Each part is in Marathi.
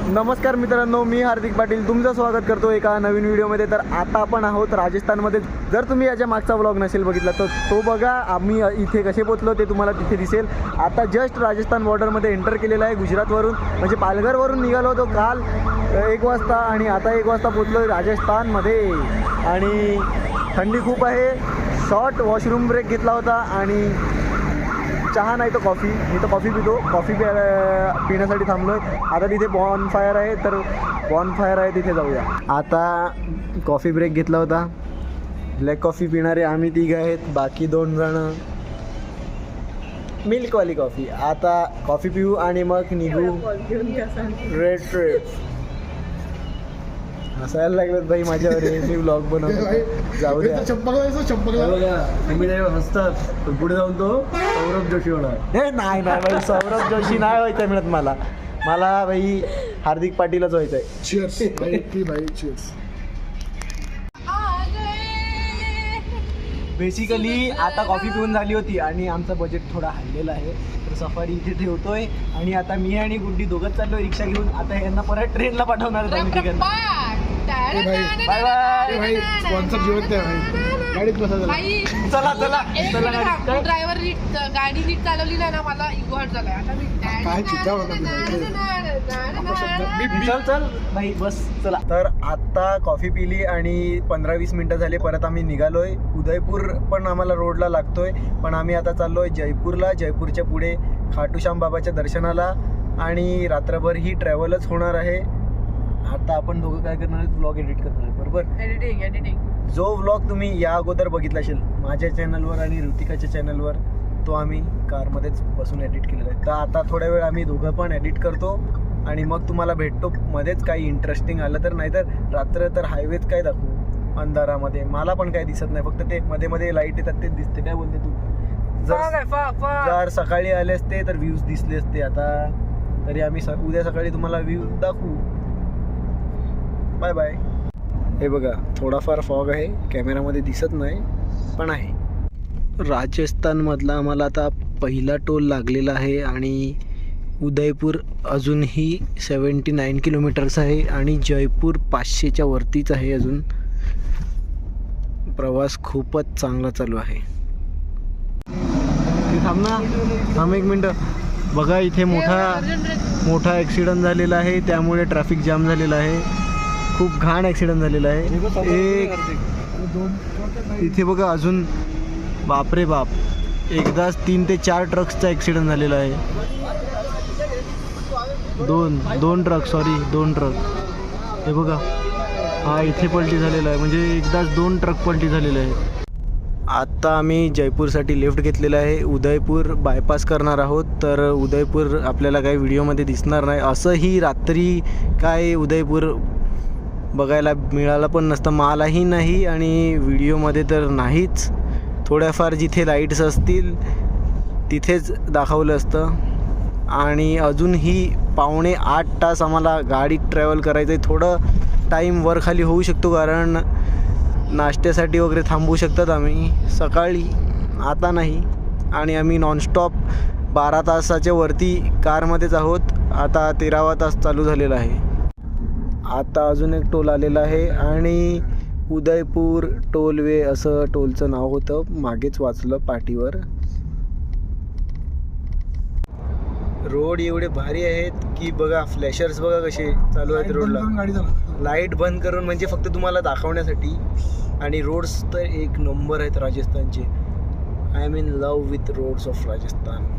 नमस्कार मित्रांनो, मी हार्दिक पाटील तुमचं स्वागत करतो एका नवीन व्हिडिओमध्ये. तर आता आपण आहोत राजस्थानमध्ये. जर तुम्ही याच्या मागचा व्लॉग नसेल बघितला तर तो बघा. आम्ही इथे कसे पोचलो ते तुम्हाला तिथे दिसेल. आता जस्ट राजस्थान बॉर्डरमध्ये एंटर केलेलं आहे गुजरातवरून, म्हणजे पालघरवरून निघालो होतो काल 1 वाजता आणि आता 1 वाजता पोचलो राजस्थानमध्ये. आणि थंडी खूप आहे. शॉर्ट वॉशरूम ब्रेक घेतला होता आणि चहा नाही तर कॉफी. मी तर कॉफी पितो. कॉफी पिण्यासाठी थांबलो आहे. आता तिथे बॉनफायर आहे, तर बॉनफायर आहे तिथे जाऊया. आता कॉफी ब्रेक घेतला होता. ब्लॅक कॉफी पिणारे आम्ही 3 आहेत, बाकी 2 जण मिल्कवाली कॉफी. आता कॉफी पिऊ आणि मग निघू रेड ट्रेप. हसायला लागलं भाई माझ्यावर. मी ब्लॉग बनवतो. जाऊ द्या. तुम्ही हसतात पुढे जाऊन तो सौरभ जोशी होणार. हे नाही भाई, सौरभ जोशी नाही व्हायचं मिळत मला भाई हार्दिक पाटीलच व्हायचं आहे. चीयर्स भाई चीयर्स. बेसिकली आता कॉफी पिऊन झाली होती आणि आमचं बजेट थोडा हल्लेला आहे, तर सफारी इथे ठेवतोय. आणि आता मी आणि गुड्डी दोघंच चाललोय रिक्षा घेऊन. आता यांना परत ट्रेनला पाठवणार आहे आम्ही तिकडनं. बाय बाय भाई स्पॉन्सर जिवंत आहे भाई. गाडीत बसा चला चला चला. ड्रायव्हर गाडी नीट चालवली नाही ना, मला इगो हट झालाय. आता मी काय चिंता होता चल चल भाई बस चला. तर आता कॉफी पिली आणि 15-20 मिनटं झाले. परत आम्ही निघालोय. उदयपूर पण आम्हाला रोडला लागतोय, पण आम्ही आता चाललोय जयपूरला. जयपूरच्या पुढे खाटूश्याम बाबाच्या दर्शनाला. आणि रात्रभर ही ट्रॅव्हलच होणार आहे. आता आपण दोघं काय करणार आहेत, व्लॉग एडिट करणार आहे. बरोबर, एडिटिंग. जो व्लॉग तुम्ही या अगोदर बघितला असेल माझ्या चॅनलवर आणि ऋतिकाच्या चॅनलवर, तो आम्ही कारमध्येच बसून एडिट केलेला आहे. तर आता थोड्या वेळ आम्ही दोघं पण एडिट करतो आणि मग तुम्हाला भेटतो. मध्येच काही इंटरेस्टिंग आलं तर. नाहीतर रात्र तर हायवेत काय दाखवू अंधारामध्ये. मला पण काय दिसत नाही, फक्त ते मध्ये मध्ये लाईट येतात ते दिसते. काय बोलते तू? जर सकाळी आले असते तर व्ह्यूज दिसले असते. आता तरी आम्ही उद्या सकाळी तुम्हाला व्ह्यू दाखवू. Bye bye. हे बघा थोडाफार फॉग आहे, कॅमेरामध्ये दिसत नाही पण आहे. राजस्थानमधला आम्हाला आता पहिला टोल लागलेला आहे आणि उदयपूर अजूनही 79 किलोमीटर्स आहे आणि जयपूर 500च्या वरतीच आहे. अजून प्रवास खूपच चांगला चालू आहे. थांब 1 मिनटं. बघा इथे मोठा ॲक्सिडेंट झालेला आहे, त्यामुळे ट्रॅफिक जाम झालेला आहे. खूप घाण ॲक्सिडेंट झालेला आहे. इथे बघा अजून बापरे बाप, एकदाच 3 ते 4 ट्रक्सचा ॲक्सिडेंट झालेला आहे. दोन ट्रक. हे बघा, हा इथे पलटी झालेला आहे, म्हणजे एकदाच 2 ट्रक पलटी झालेले आहे. आत्ता आम्ही जयपूरसाठी लिफ्ट घेतलेला आहे. उदयपूर बायपास करणार आहोत. तर उदयपूर आपल्याला काही व्हिडिओमध्ये दिसणार नाही. असंही रात्री काय उदयपूर बघायला मिळालं पण नसतं, मलाही नाही आणि व्हिडिओमध्ये तर नाहीच. थोड्याफार जिथे लाईट्स असतील तिथेच दाखवलं असतं. आणि अजूनही 7:45 तास आम्हाला गाडीत ट्रॅव्हल करायचं आहे. थोडं टाईम वर खाली होऊ शकतो, कारण नाश्त्यासाठी वगैरे थांबवू शकतात आम्ही सकाळी, आता नाही. आणि आम्ही नॉनस्टॉप 12 तासाच्या वरती कारमध्येच आहोत. आता 13वा तास चालू झालेला आहे. आता अजून एक टोल आलेला आहे आणि उदयपूर टोलवे असं टोलचं नाव होतं, मागेच वाचलं पाटीवर. रोड एवढे भारी आहेत की बघा, फ्लॅशर्स बघा कसे चालू आहेत रोडला. लाईट बंद करून, म्हणजे फक्त तुम्हाला दाखवण्यासाठी. आणि रोड्स तर एक नंबर आहेत राजस्थानचे. I am in love with roads of Rajasthan.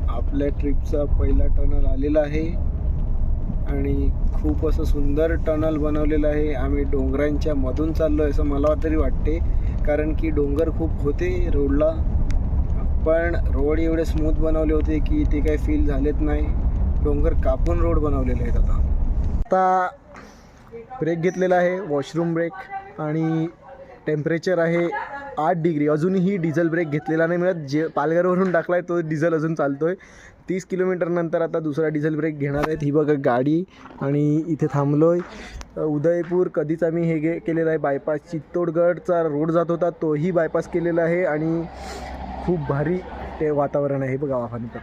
आपल्या ट्रिपचा पहिला टनल आलेला आहे आणि खूप असं सुंदर टनल बनवलेलं आहे. आम्ही डोंगरांच्या मधून चाललो आहे असं मला तरी वाटते, कारण की डोंगर खूप होते रोडला, पण रोड एवढे स्मूथ बनवले होते की ते काही फील झालेत नाही. डोंगर कापून रोड बनवलेले आहेत. आता ब्रेक घेतलेला आहे, वॉशरूम ब्रेक. आणि टेम्परेचर आहे 8 डिग्री. अजूनही डिझेल ब्रेक घेतलेला नाही मिळत. जे पालघरवरून टाकला आहे तो डिझेल अजून चालतो आहे. 30 किलोमीटर नंतर आता दुसरा डिझेल ब्रेक घेणार आहेत. ही बघा गाडी. आणि इथे थांबलो आहे. उदयपूर कधीच आम्ही हे केलेलं आहे बायपास. चित्तोडगडचा रोड जात होता तोही बायपास केलेला आहे आणि खूप भारी ते वातावरण आहे. बघा वाफानीपत.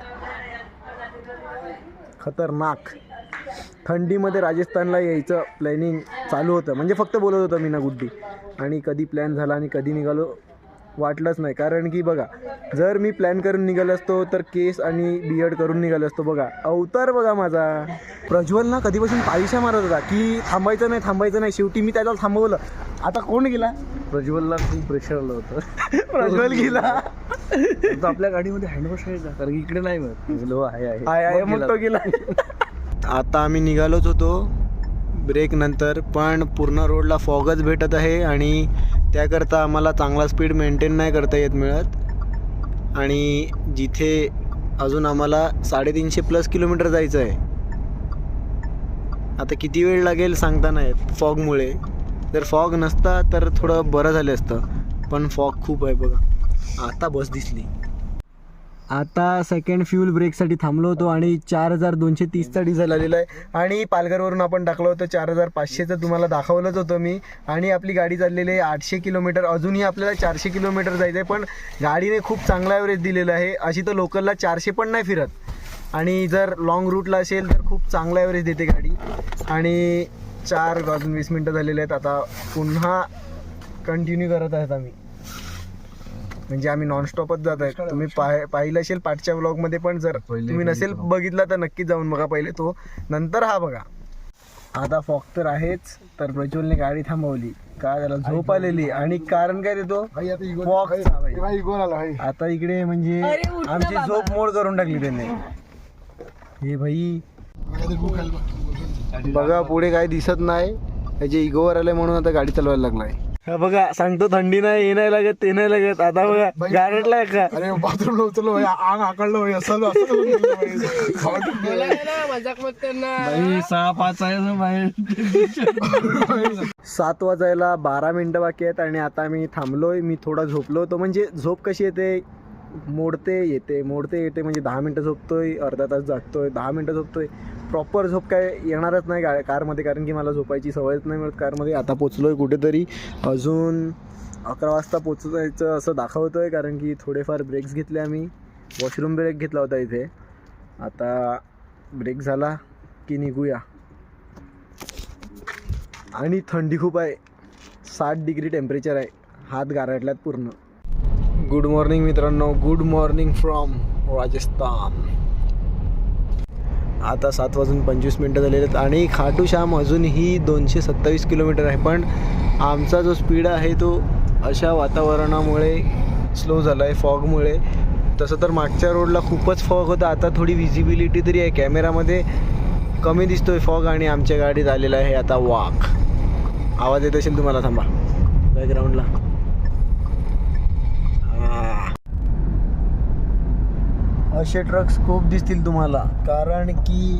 खतरनाक. थंडीमध्ये राजस्थानला यायचं प्लॅनिंग चालू होतं, म्हणजे फक्त बोलत होतं मी ना गुड्डी, आणि कधी प्लॅन झाला आणि कधी निघालो वाटलंच नाही. कारण की बघा, जर मी प्लॅन करून निघालो असतो तर केस आणि बियर्ड करून निघालो असतो. बघा अवतार बघा माझा. प्रज्वल ना कधीपासून पायशा मारत होता की थांबायचं नाही. शेवटी मी त्याला थांबवलं. आता कोण गेला? प्रज्वलला खूप प्रेशर आलं होतं. प्रज्वल गेला. तो आपल्या गाडीमध्ये हँडवॉश आहे का, कारण की इकडे नाही मग आहे मग तो गेला. आता आम्ही निघालोच होतो ब्रेक नंतर, पण पूर्ण रोडला फॉगच भेटत आहे आणि त्याकरता आम्हाला चांगला स्पीड मेंटेन नाही करता येत मिळत. आणि जिथे अजून आम्हाला 350+ किलोमीटर जायचं आहे. आता किती वेळ लागेल सांगता नाही येत फॉगमुळे. जर फॉग नसता तर थोडं बरं झालं असतं, पण फॉग खूप आहे बघा. आता बस दिसली. आता सेकंड फ्यूल ब्रेकसाठी थांबलो होतो आणि 4230चा डिझेल आलेला आहे. आणि पालघरवरून आपण टाकलं होतं 4500चं, तुम्हाला दाखवलंच होतं मी. आणि आपली गाडी चाललेली आहे 800 किलोमीटर. अजूनही आपल्याला 400 किलोमीटर जायचं आहे, पण गाडीने खूप चांगला ॲव्हरेज दिलेला आहे. अशी तर लोकलला 400 पण नाही फिरत, आणि जर लॉंग रूटला असेल तर खूप चांगला ॲव्हरेज देते गाडी. आणि 4:20 झालेले आहेत. आता पुन्हा कंटिन्यू करत आहेत आम्ही, म्हणजे आम्ही नॉनस्टॉपच जात आहेत. तुम्ही पाहिलं असेल पाठच्या व्लॉगमध्ये, पण जर तुम्ही नसेल बघितला तर नक्कीच जाऊन बघा पहिले तो, नंतर हा बघा. आता फॉग तर आहेच, तर प्रज्वलने गाडी थांबवली का त्याला झोप आलेली. आणि कारण काय देतो फॉग. आता इकडे म्हणजे आमची झोप मोड करून टाकली त्याने. हे भाई बघा पुढे काय दिसत नाही, त्याचे इगोवर आले म्हणून आता गाडी चालवायला लागलाय. हा बघा, सांगतो थंडी नाही, हे नाही लागत, ते नाही लागत. आता बघा गारटलाय का. अरे बाथरूमला उचललो, आंग आकडलं असं. मजाक मत करना. 6:05 आहे बाहेर. 7 वाजायला 12 मिनटं बाकी आहेत आणि आता मी थांबलोय. मी थोडा झोपलो होतो. म्हणजे झोप कशी येते, मोडते येते म्हणजे 10 मिनटं झोपतोय, अर्धा तास जागतोय, 10 मिनटं झोपतोय. प्रॉपर झोप काय येणारच नाही कारमध्ये, कारण की मला झोपायची सवयच नाही मिळत कारमध्ये. आता पोचलोय कुठेतरी, अजून 11 वाजता पोचायचं असं दाखवतं आहे, कारण की थोडेफार ब्रेक्स घेतले आम्ही. वॉशरूम ब्रेक घेतला होता इथे. आता ब्रेक झाला की निघूया. आणि थंडी खूप आहे, 60 डिग्री टेम्परेचर आहे, हात गारटल्यात पूर्ण. गुड मॉर्निंग मित्रांनो, गुड मॉर्निंग फ्रॉम राजस्थान. आता 7:25 झालेले आहेत आणि खाटू श्याम अजूनही 227 किलोमीटर आहे. पण आमचा जो स्पीड आहे तो अशा वातावरणामुळे स्लो झाला आहे, फॉगमुळे. तसं तर मागच्या रोडला खूपच फॉग होता, आता थोडी विजिबिलिटी तरी आहे. कॅमेरामध्ये कमी दिसतोय फॉग. आणि आमच्या गाडीत आलेला आहे आता वाघ. आवाज येत असेल तुम्हाला, थांबा बॅकग्राऊंडला. असे ट्रक्स खूप दिसतील तुम्हाला, कारण की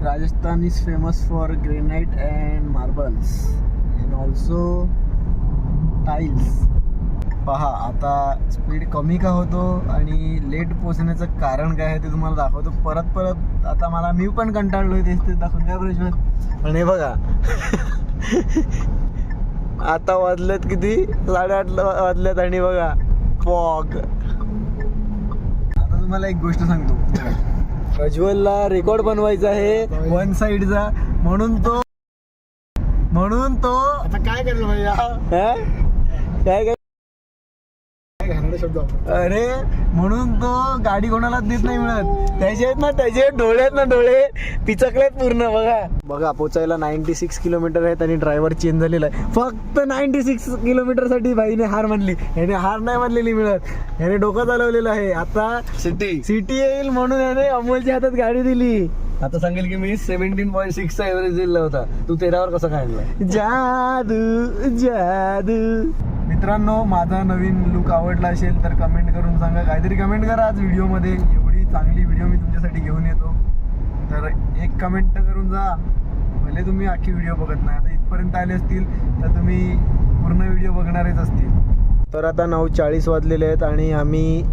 Rajasthan is famous for granite and marbles and also tiles. पहा आता स्पीड कमी का होतो आणि लेट पोचण्याचं कारण काय आहे ते तुम्हाला दाखवतो परत. आता मला मी पण कंटाळलो आहे तेच दाखवून काय प्रश्न. आणि बघा आता वाजलेत किती, 8:30 वाजलेत आणि बघा फॉग. मला एक गोष्ट सांगतो, प्रज्वलला रेकॉर्ड बनवायचा आहे वन साइडचा, म्हणून तो आता काय करेल भैया, काय अरे म्हणून तो गाडी कोणालाच देत नाही मिळत. त्याचे डोळे पिचकलेत पूर्ण. बघा पोचायला 96 किलोमीटर आहेत आणि ड्रायव्हर चेंज झालेला आहे. फक्त 96 किलोमीटरसाठी भाईने हार मानली. याने हार नाही मानलेली मिळत, याने डोकं चालवलेलं आहे. आता सिटी येईल म्हणून याने अमोलच्या हातात गाडी दिली. आता सांगेल की मी 17.6चा एव्हरेज दिला होता, तू 13वर कसा काढला. जादू. मित्रांनो, माझा नवीन लुक आवडला असेल तर कमेंट करून सांगा, काहीतरी कमेंट करा आज व्हिडिओमध्ये. एवढी चांगली व्हिडिओ मी तुमच्यासाठी घेऊन येतो, तर एक कमेंट करून जा. भले तुम्ही अख्खी व्हिडिओ बघत नाही, आता इथपर्यंत आले असतील तर तुम्ही पूर्ण व्हिडिओ बघणारच असतील. तर आता 9:40 वाजलेले आहेत आणि आम्ही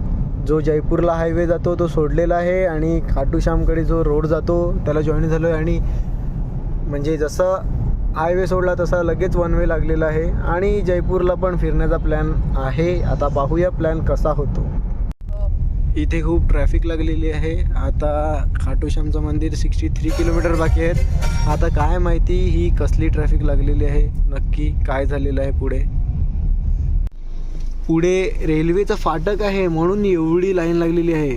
जो जयपूरला हायवे जातो तो सोडलेला आहे आणि खाटू श्यामकडे जो रोड जातो त्याला जॉईन झालो आहे. आणि म्हणजे जसं हायवे सोडला तसा लगेच वन वे लागलेला आहे आणि जयपूरला पण फिरण्याचा प्लॅन आहे. आता पाहूया प्लॅन कसा होतो. इथे खूप ट्रॅफिक लागलेली आहे. आता खाटू श्यामचं मंदिर 63 किलोमीटर बाकी आहेत. आता काय माहिती ही कसली ट्रॅफिक लागलेली आहे, नक्की काय झालेलं आहे पुढे. पुढे रेल्वेचं फाटक आहे म्हणून एवढी लाईन लागलेली आहे.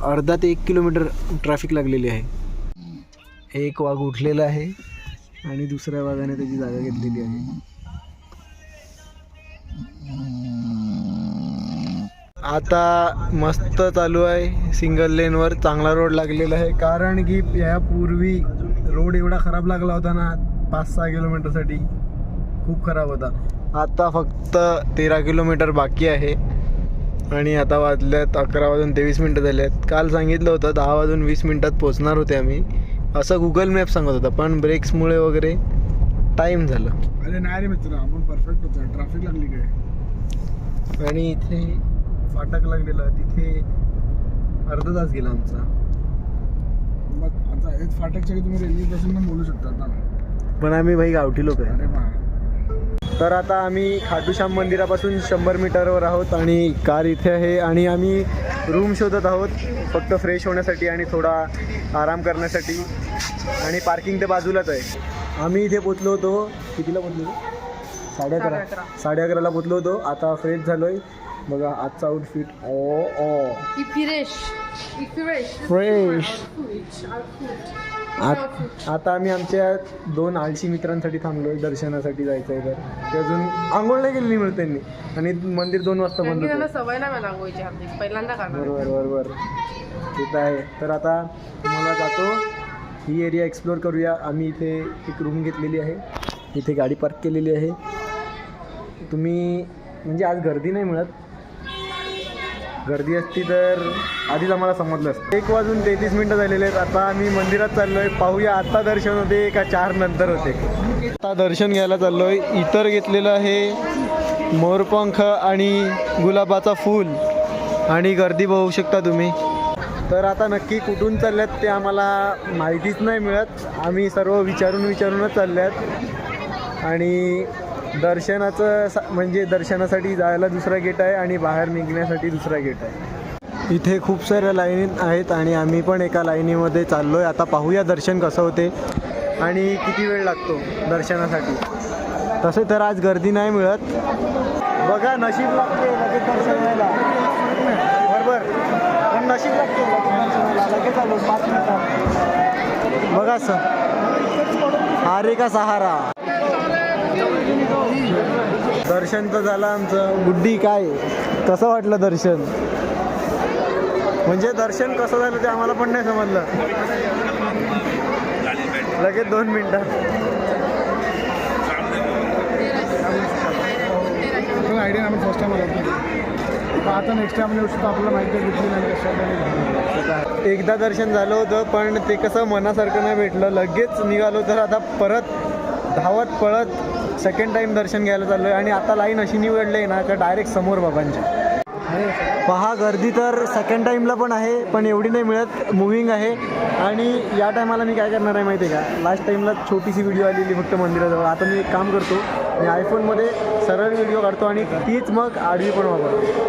अर्धा ते 1 किलोमीटर ट्रॅफिक लागलेली आहे. एक वाघ उठलेला आहे आणि दुसऱ्या वाघाने त्याची जागा घेतलेली आहे. आता मस्त चालू आहे सिंगल लेनवर. चांगला रोड लागलेला आहे, कारण की यापूर्वी रोड एवढा खराब लागला होता ना 5-6 किलोमीटरसाठी, खूप खराब होता. आता फक्त 13 किलोमीटर बाकी आहे आणि आता वाजल्यात 11:23 झाले आहेत. काल सांगितलं होतं 10:20 पोचणार होते आम्ही, असं गुगल मॅप सांगत होता, पण ब्रेक्समुळे वगैरे टाईम झालं. अरे नाही रे मित्र, आपण परफेक्ट होतो. ट्रॅफिक लागली काय आणि इथे फाटक लागलेला, तिथे अर्धा तास गेला आमचा. मग आता हेच फाटकच्या की तुम्ही रेल्वे बसून बोलू शकता ना. पण आम्ही भाई गावठी लोक आहे. अरे बा, तर आता आम्ही खाटू श्याम मंदिरापासून 100 मीटरवर आहोत आणि कार इथे आहे आणि आम्ही रूम शोधत आहोत फक्त फ्रेश होण्यासाठी आणि थोडा आराम करण्यासाठी. आणि पार्किंग ते बाजूलाच आहे. आम्ही इथे पोचलो होतो, कितीला पोचलो होतो? 11:30 पोचलो होतो. आता फ्रेश झालो आहे. बघा आजचा आउटफिट. फ्रेश. आता आम्ही आमच्या 2 आळशी मित्रांसाठी थांबलोय, दर्शनासाठी जायचं आहे. तर ते अजून आंघोळ नाही केली मिळत त्यांनी, आणि मंदिर 2 वाजता बंद होतं. सवय नाही आंघोळीची, पहिल्यांदा करणार. बरोबर ठीक आहे. तर आता तुम्हाला जातो, ही एरिया एक्सप्लोर करूया. आम्ही इथे एक रूम घेतलेली आहे, इथे गाडी पार्क केलेली आहे. तुम्ही म्हणजे आज गर्दी नाही मिळत, गर्दी असती तर आधीच आम्हाला समजलं असतं. 1:33 झालेले आहेत. आता आम्ही मंदिरात चाललो आहे. पाहूया आता दर्शन होते का 4 नंतर होते. आता दर्शन घ्यायला चाललो आहे. इतर घेतलेलं आहे मोरपंख आणि गुलाबाचा फूल, आणि गर्दी बघू शकता तुम्ही. तर आता नक्की कुठून चालल्यात ते आम्हाला माहितीच नाही मिळत. आम्ही सर्व विचारूनच चालल्यात. आणि दर्शनाचं म्हणजे दर्शनासाठी जायला दुसरा गेट आहे आणि बाहेर निघण्यासाठी दुसरा गेट आहे. इथे खूप साऱ्या लाईनी आहेत आणि आम्ही पण एका लाईनीमध्ये चाललो आहे. आता पाहूया दर्शन कसं होते आणि किती वेळ लागतो दर्शनासाठी. तसे तर आज गर्दी नाही मिळत. बघा नशीब लागते लगेच दर्शन व्हायला. बरोबर, पण नशीब लागते लगेच आलो 5 मिनिटात. बघा हारे का सहारा. दर्शन तर झालं आमचं. गुड्डी काय कसं वाटलं दर्शन? म्हणजे दर्शन कसं झालं ते आम्हाला पण नाही समजलं. लगेच 2 मिनिटात. आयडिया आम्ही फर्स्ट टाइम आलो, आता नेक्स्ट टाइम येऊ शकतो. आपल्याला माहिती घेतली नाही. एकदा दर्शन झालं होतं पण ते कसं मनासारखं नाही भेटलं, लगेच निघालो. तर आता परत धावत पळत सेकंड टाईम दर्शन घ्यायला चाललो आहे. आणि आता लाईन अशी निवडली आहे ना का डायरेक्ट समोर बाबांच्या. पहा गर्दी तर सेकंड टाईमला पण आहे, पण एवढी नाही मिळत, मूविंग आहे. आणि या टायमाला मी काय करणार आहे माहिती आहे का, लास्ट टाईमला छोटीशी व्हिडिओ आलेली फक्त मंदिराजवळ. आता मी एक काम करतो, मी आयफोनमध्ये सरळ व्हिडिओ काढतो आणि तीच मग आडवी पण वापरतो.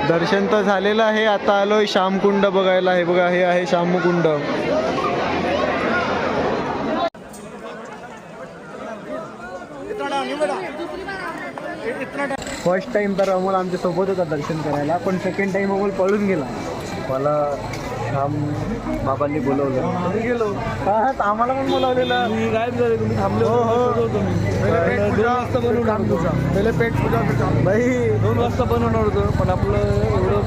दर्शन तर झालेलं आहे. आता आलोय श्यामकुंड बघायला. हे बघा, हे आहे श्यामकुंड. फर्स्ट टाइम तर अमोल आमच्या सोबत होता दर्शन करायला, पण सेकंड टाइम अमोल पळून गेला. मला श्याम बाबांनी बोलवलं, गेलो. आम्हाला पण बोलावलेलं, मी गायब झाले, तुम्ही थांबले. हो हो, पहिले पेट पूजा भाई 2 वाजता बनवणार होतं, पण आपलं एवढं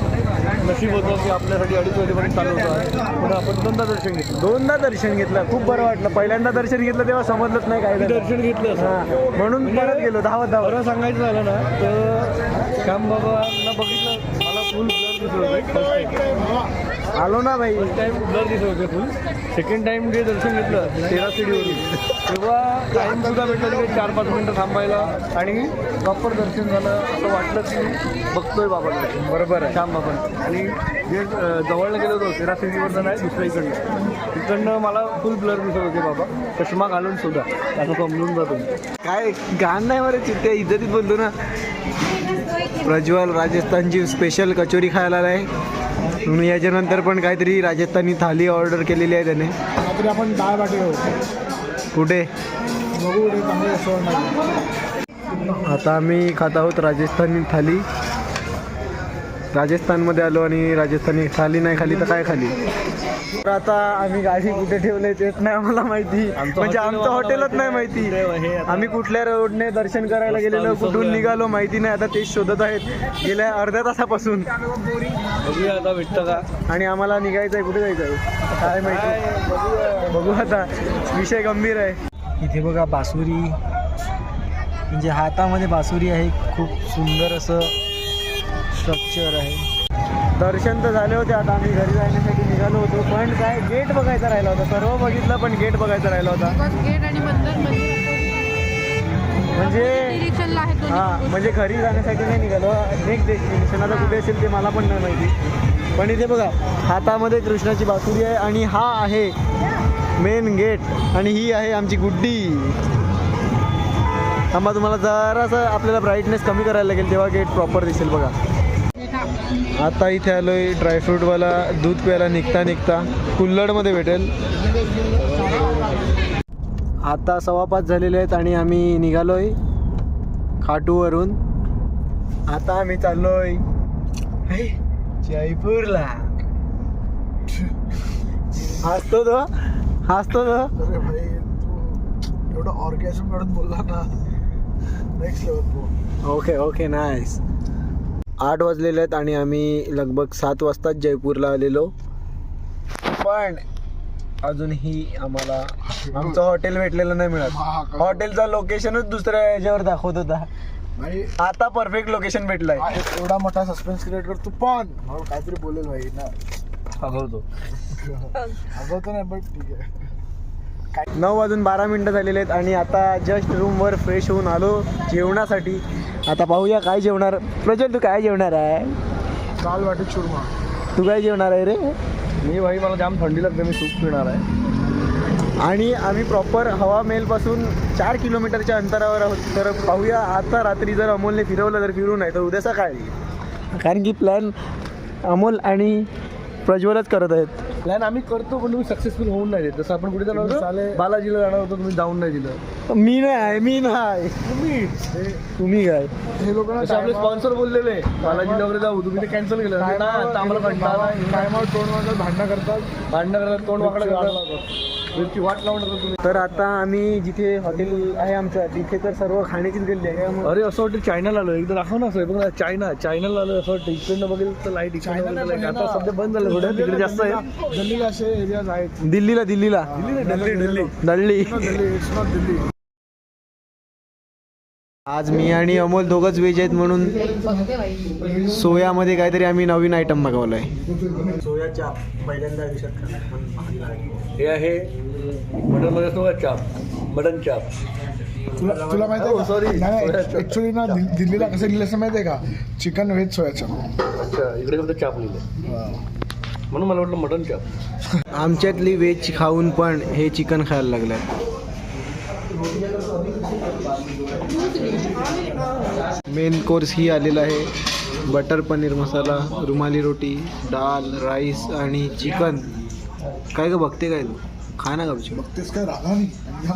नशीब होतं की आपल्यासाठी 2:30 वाजेपर्यंत चालू होतं. पण आपण 2दा दर्शन घेतलं. 2दा दर्शन घेतलं, खूप बरं वाटलं. पहिल्यांदा दर्शन घेतलं तेव्हा समजलंच नाही काय दर्शन घेतलं, म्हणून परत गेलो धावत. बरं सांगायचं झालं ना तर श्याम बाबांना बघितलं, मला फुल ब्लर दिसत होते. आलो ना भाई, फर्स्ट टाइम ब्लर दिसत होते फुल. सेकंड टाइम जे दर्शन घेतलं 13 सीडीवरून, तेव्हा टाईम सुद्धा भेटला की 4-5 मिनटं थांबायला आणि प्रॉपर दर्शन झालं. असं वाटलं की बघतोय बाबांना. बरोबर आहे. श्याम बाबा. आणि जे जवळनं गेलो होतो 13 सीडीवरनं नाही, दुसऱ्या तिकडनं मला फुल ब्लर दिसत होते बाबा, चष्मा घालून सुद्धा. असं समजून जातो. काय गाण नाही बरं चित्ते, इज्जतीत बोलतो ना. प्रज्वल राजस्थानची स्पेशल कचोरी खायला आहे म्हणून याच्यानंतर पण काहीतरी राजस्थानी थाली ऑर्डर केलेली आहे त्याने. रात्री आपण डाळ बाटी घेऊ. कुठे बघू कुठे चांगलं रेस्टॉरंट आहे. आता आम्ही खात आहोत राजस्थानी थाली. राजस्थानमध्ये आलो आणि राजस्थानी थाली नाही खाली तर काय खाली. तर आता आम्ही गाडी कुठे ठेवले तेच नाही आम्हाला माहिती, म्हणजे आमचं हॉटेलच नाही माहिती. आम्ही कुठल्या रोडने दर्शन करायला गेलेलो, कुठून निघालो माहिती नाही. आता तेच शोधत आहेत गेल्या अर्ध्या तासापासून. बघूया आता भेटतं का. आणि आम्हाला निघायचं आहे. कुठे जायचं आहे काय माहिती, बघू आता. विषय गंभीर आहे. इथे बघा बासुरी, म्हणजे हातामध्ये बासुरी आहे. खूप सुंदर असं स्ट्रक्चर आहे. दर्शन तर झाले होते. आता आम्ही घरी जाण्यासाठी निघालो होतो, पण काय गेट बघायचा राहिला होता. सर्व बघितलं पण गेट बघायचा राहिला होता. गेट आणि मंदिर म्हणजे डिरेक्शनला आहे दोन्ही. हां, म्हणजे घरी जाण्यासाठी नाही निघालो. नेक्स्ट डेस्टिनेशन आता कुठे असेल ते मला पण नाही माहिती. पण इथे बघा हातामध्ये कृष्णाची बासुरी आहे आणि हा आहे मेन गेट आणि ही आहे आमची गुड्डी. थांबा, तुम्हाला जरासं आपल्याला ब्राईटनेस कमी करायला लागेल तेव्हा गेट प्रॉपर दिसेल. बघा आता इथे आलोय ड्रायफ्रूटवाला दूध प्यायला निघता कुल्हडमध्ये भेटेल. आता 5:15 झालेले आहेत आणि आम्ही निघालोय खाटूवरून. आता आम्ही चाललोय जयपूरला. हसतो तो. अरे भाई तू एवढं ऑर्गॅझम काढून बोलला ना, नेक्स्ट लेवल. Okay nice. 8 वाजलेले आहेत आणि आम्ही लगभग 7 वाजताच जयपूरला आलेलो. पण अजूनही आम्हाला आमचं हॉटेल भेटलेलं नाही मिळत. हॉटेलचा लोकेशनच दुसऱ्या ह्याच्यावर दाखवत होता. भाई आता परफेक्ट लोकेशन भेटलंय. एवढा मोठा सस्पेन्स क्रिएट करतो पण काहीतरी बोलेल भाई ना. अगवतो नाही पण ठीक आहे. 9:12 झालेले आहेत आणि आता जस्ट रूमवर फ्रेश होऊन आलो जेवणासाठी. आता पाहूया काय जेवणार. प्रज्वल तू काय जेवणार आहे? दाल बाटी चुरमा. तू काय जेवणार आहे रे? मी भाई मला जाम थंडी लागते, मी सूप पिणार आहे. आणि आम्ही प्रॉपर हवा मेलपासून 4 किलोमीटरच्या अंतरावर आहोत. तर पाहूया आता रात्री जर अमोलने फिरवलं तर फिरू, नाही तर उद्या सकाळी. कारण की प्लॅन अमोल आणि प्रज्वलच करत आहेत. प्लॅन आम्ही करतो पण तुम्ही सक्सेसफुल होऊन नाही देत. जसं आपण कुठे जाणार होतो, बालाजीला जाणार होतो, तुम्ही जाऊन नाही दिलं. मी नाही तुम्ही काय. हे लोक जसं आपले स्पॉन्सर बोललेले बालाजीला वगैरे जाऊ, तुम्ही ते कॅन्सल केलं. आता आम्हाला कंटाळा, टायमावर तोंड वाजत भांडणं करतात, तोंड वाकडं करतात, वाट लावून टाकतो तुम्ही. तर आता आम्ही जिथे हॉटेल आहे आमचं तिथे तर सर्व खाण्याचीच गल्ली आहे. अरे असं वाटतं चायनाला आलो. एकदा दाखव ना असं बघ ना, चायनाला आलो असं वाटतं. इकडनं बघेल तर लाईट, इकडनं आता सध्या बंद झालं थोडं, तिकडे जास्त आहे. दिल्लीला असे एरियाज आहेत. दिल्ली दिल्ली आज मी आणि अमोल दोघंच व्हेज आहेत म्हणून सोयामध्ये काहीतरी आम्ही नवीन आयटम मागवलाय. सोया चाप पहिल्यांदा हे आहे मटन मध्ये असतो का चाप, मटन चाप. तुला माहिती आहे सॉरी, ऍक्च्युली ना दिल्लीला कसं लिहिलं असं माहिती आहे का? चिकन व्हेज सोया चाप. अच्छा, इकडे फक्त चाप लिहिलं म्हणून मला वाटलं मटन चाप. आमच्यातली व्हेज खाऊन पण हे चिकन खायला लागलं. मेन कोर्स ही आलेला आहे. बटर पनीर मसाला, रुमाली रोटी, डाल, राईस आणि चिकन. काय ग बघते काय तू? खा ना गपची. तेच काय राधा नाही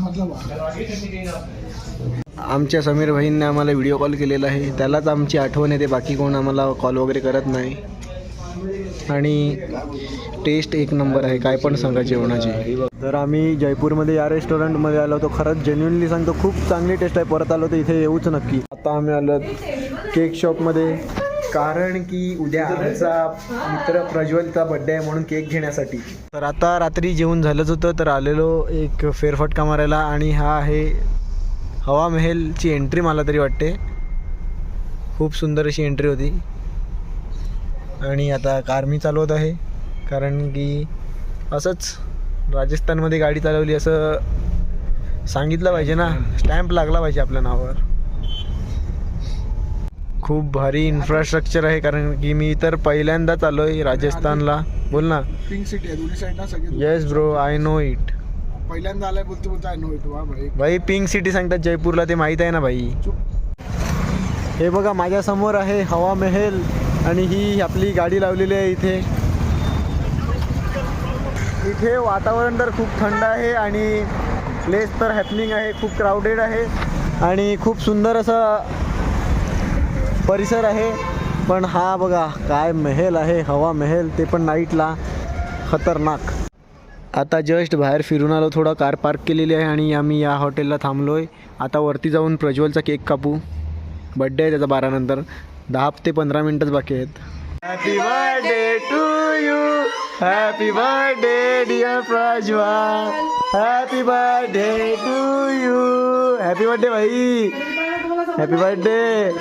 मतलब. आमच्या समीर भाईंनी आम्हाला व्हिडिओ कॉल केलेला आहे. त्यालाच आमची आठवण येते, बाकी कोण आम्हाला कॉल वगैरे करत नाही. आणि टेस्ट एक नंबर आहे, काय पण सांगा जेवणाची. तर आम्ही जयपूरमध्ये या रेस्टॉरंटमध्ये आलो होतो. खरंच जेन्युइनली सांगतो खूप चांगली टेस्ट आहे. परत आलो तर इथे येऊच नक्की. आता आम्ही आलो केक शॉपमध्ये, कारण की उद्या आमचा मित्र प्रज्वलचा बड्डे आहे म्हणून केक घेण्यासाठी. तर आता रात्री जेवण झालंच होतं तर आलेलो एक फेरफटका मारायला. आणि हा आहे हवा महलची एंट्री, मला तरी वाटते खूप सुंदर अशी एंट्री होती. आणि आता कार मी चालवत आहे कारण की असंच राजस्थानमध्ये गाडी चालवली असं सांगितलं पाहिजे ना, स्टॅम्प लागला पाहिजे आपल्या नावावर. खूप भारी इन्फ्रास्ट्रक्चर आहे, कारण की मी तर पहिल्यांदाच आलो आहे राजस्थानला. बोल ना. पिंक सिटी आहे दोन्ही साईडला सगळे. Yes bro, I know it. पहिल्यांदा आलाय बोलतो आय नो इट. वा भाई. भाई पिंक सिटी सांगतात जयपूरला, ते माहीत आहे ना भाई. हे बघा माझ्यासमोर आहे हवा महल आणि ही आपली गाडी लावलेली आहे इथे. इथे वातावरण तर खूप थंड आहे आणि प्लेस तर हॅपनिंग आहे, खूप क्राऊडेड आहे आणि खूप सुंदर असं परिसर आहे. पण हा बघा काय महल आहे, हवा महल, ते पण नाईटला, खतरनाक. आता जस्ट बाहेर फिरून आलो, थोडा कार पार्क केलेली आहे आणि आम्ही या हॉटेलला थांबलो आहे. आता वरती जाऊन प्रज्वलचा केक कापू. बड्डे आहे त्याचा 12 नंतर. 10 ते 15 मिनटच बाकी आहेत. Happy birthday to you, happy birthday dear Prajwal, happy birthday to you. Happy birthday भाई, हॅपी बर्थडे.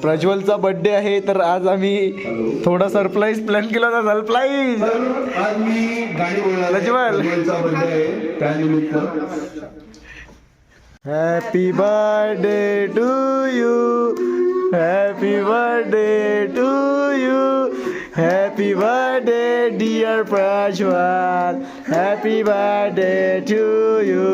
प्रज्वलचा बर्थडे आहे तर आज आम्ही थोडा सरप्राईज प्लॅन केला होता. Surprise Prajwal. Happy birthday to you, happy birthday to you, happy birthday dear Prajwal, happy birthday to you.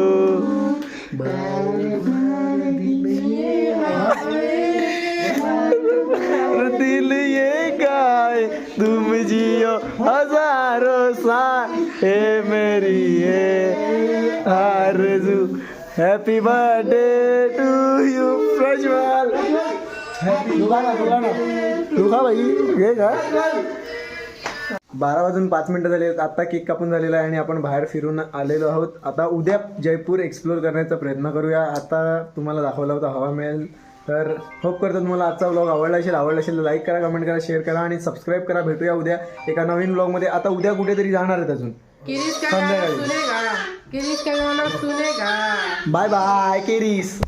दिल ये गाए तुम जियो हजारों साल, हे मेरी ये आरज़ू. Happy birthday to you Prajwal. दुखा भाई घे का. 12 वाजून 5 मिनटं झाली आहेत. आत्ता केक कापून झालेला आहे आणि आपण बाहेर फिरून आलेलो आहोत. आता उद्या जयपूर एक्सप्लोर करण्याचा प्रयत्न करूया. आता तुम्हाला दाखवला होता हवा महल. तर होप करतो तुम्हाला आजचा व्लॉग आवडला असेल तर लाईक करा, कमेंट करा, शेअर करा आणि सबस्क्राईब करा. भेटूया उद्या एका नवीन व्लॉगमध्ये. आता उद्या कुठेतरी जाणार आहेत अजून. गिरीश का गाना सुनेगा, गिरीश का गाना सुनेगा. Bye bye केरीस.